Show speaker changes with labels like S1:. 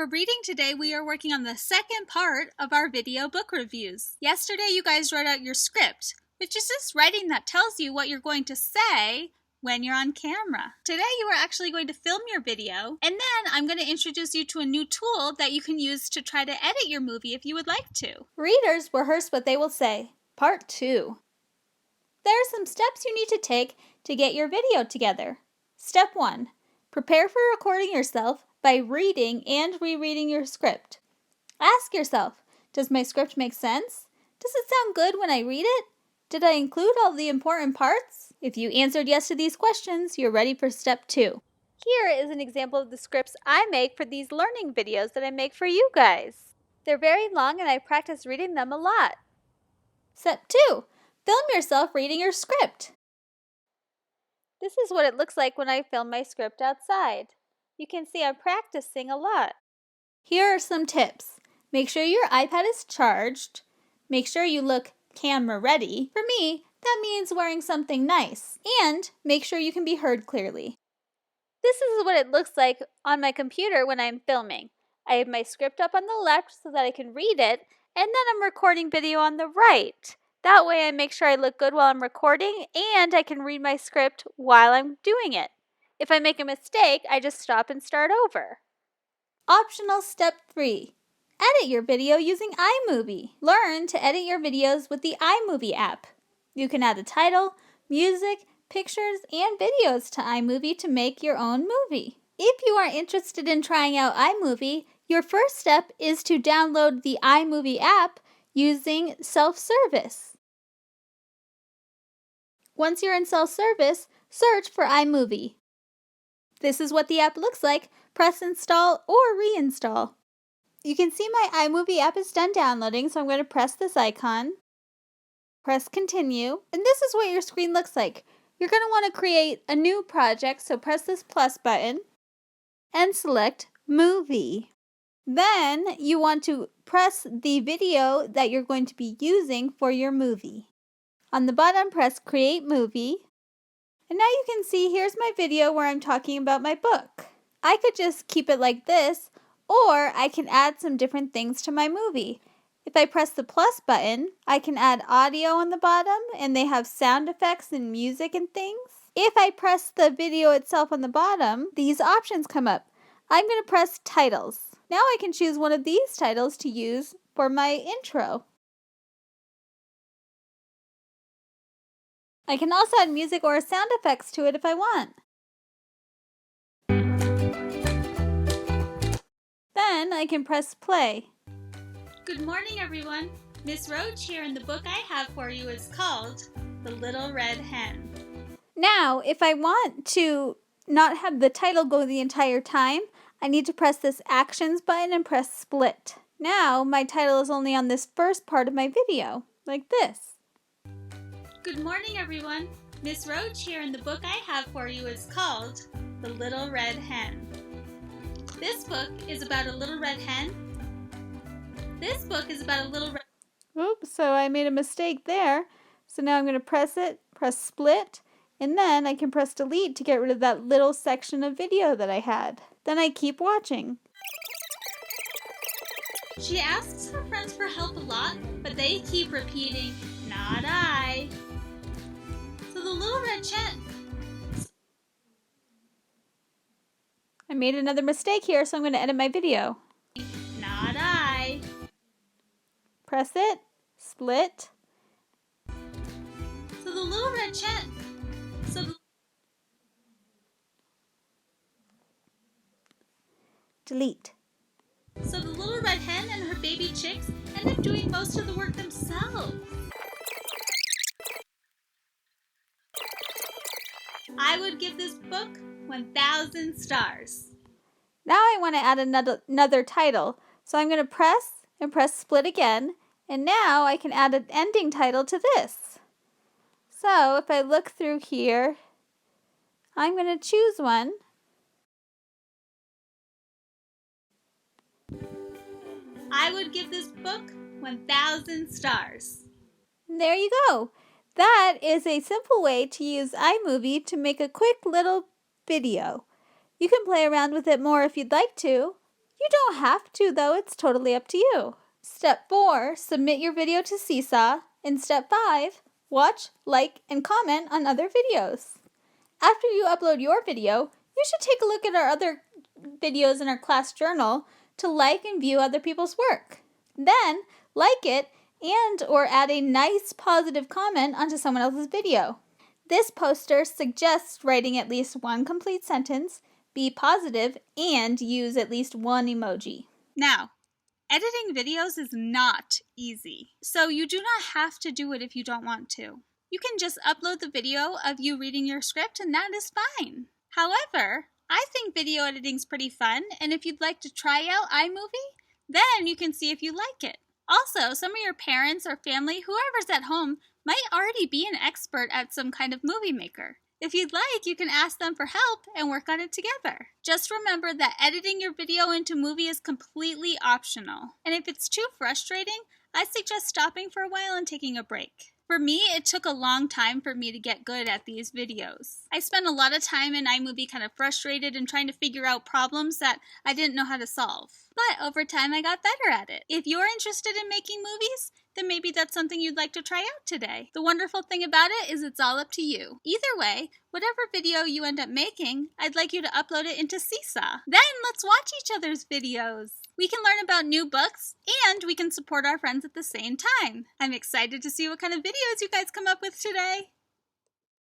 S1: For reading today, we are working on the second part of our video book reviews. Yesterday, you guys wrote out your script, which is just writing that tells you what you're going to say when you're on camera. Today, you are actually going to film your video, and then I'm going to introduce you to a new tool that you can use to try to edit your movie if you would like to. Readers rehearse what they will say. Part 2. There are some steps you need to take to get your video together. Step 1. Prepare for recording yourself by reading and rereading your script. Ask yourself, does my script make sense? Does it sound good when I read it? Did I include all the important parts? If you answered yes to these questions, you're ready for step 2. Here is an example of the scripts I make for these learning videos that I make for you guys. They're very long and I practice reading them a lot. Step 2. Film yourself reading your script. This is what it looks like when I film my script outside. You can see I'm practicing a lot. Here are some tips. Make sure your iPad is charged. Make sure you look camera ready. For me, that means wearing something nice. And make sure you can be heard clearly. This is what it looks like on my computer when I'm filming. I have my script up on the left so that I can read it, and then I'm recording video on the right. That way I make sure I look good while I'm recording and I can read my script while I'm doing it. If I make a mistake, I just stop and start over. Optional step 3. Edit your video using iMovie. Learn to edit your videos with the iMovie app. You can add a title, music, pictures, and videos to iMovie to make your own movie. If you are interested in trying out iMovie, your first step is to download the iMovie app using self-service. Once you're in self-service, search for iMovie. This is what the app looks like. Press install or reinstall. You can see my iMovie app is done downloading, so I'm going to press this icon. Press continue, and this is what your screen looks like. You're going to want to create a new project, so press this plus button and select movie. Then you want to press the video that you're going to be using for your movie. On the bottom, press create movie. And now you can see here's my video where I'm talking about my book. I could just keep it like this, or I can add some different things to my movie. If I press the plus button, I can add audio on the bottom, and they have sound effects and music and things. If I press the video itself on the bottom, these options come up. I'm going to press titles. Now I can choose one of these titles to use for my intro. I can also add music or sound effects to it if I want. Then I can press play. Good morning, everyone. Miss Roche here, and the book I have for you is called The Little Red Hen. Now, if I want to not have the title go the entire time, I need to press this actions button and press split. Now, my title is only on this first part of my video, like this. Good morning, everyone. Miss Roche here, and the book I have for you is called The Little Red Hen. This book is about a little red hen. This book is about a little red... Oops, so I made a mistake there. So now I'm going to press it, press split, and then I can press delete to get rid of that little section of video that I had. Then I keep watching. She asks her friends for help a lot, but they keep repeating, "Not I." So the little red hen... I made another mistake here, so I'm going to edit my video. Not I. Press it, split. So the little red hen... Delete. So the little red hen and her baby chicks end up doing most of the work themselves. I would give this book 1,000 stars. Now I want to add another title, so I'm going to press split again, and now I can add an ending title to this. So if I look through here, I'm going to choose one. I would give this book 1,000 stars. And there you go. That is a simple way to use iMovie to make a quick little video. You can play around with it more if you'd like to. You don't have to, though. It's totally up to you. Step 4, submit your video to Seesaw. And Step 5, watch, like, and comment on other videos. After you upload your video, you should take a look at our other videos in our class journal to like and view other people's work. Then, like it and or add a nice positive comment onto someone else's video. This poster suggests writing at least one complete sentence, be positive, and use at least one emoji. Now, editing videos is not easy, so you do not have to do it if you don't want to. You can just upload the video of you reading your script and that is fine. However, I think video editing is pretty fun, and if you'd like to try out iMovie, then you can see if you like it. Also, some of your parents or family, whoever's at home, might already be an expert at some kind of movie maker. If you'd like, you can ask them for help and work on it together. Just remember that editing your video into movie is completely optional. And if it's too frustrating, I suggest stopping for a while and taking a break. For me, it took a long time for me to get good at these videos. I spent a lot of time in iMovie kind of frustrated and trying to figure out problems that I didn't know how to solve. But over time, I got better at it. If you're interested in making movies, then maybe that's something you'd like to try out today. The wonderful thing about it is it's all up to you. Either way, whatever video you end up making, I'd like you to upload it into Seesaw. Then let's watch each other's videos. We can learn about new books, and we can support our friends at the same time. I'm excited to see what kind of videos you guys come up with today.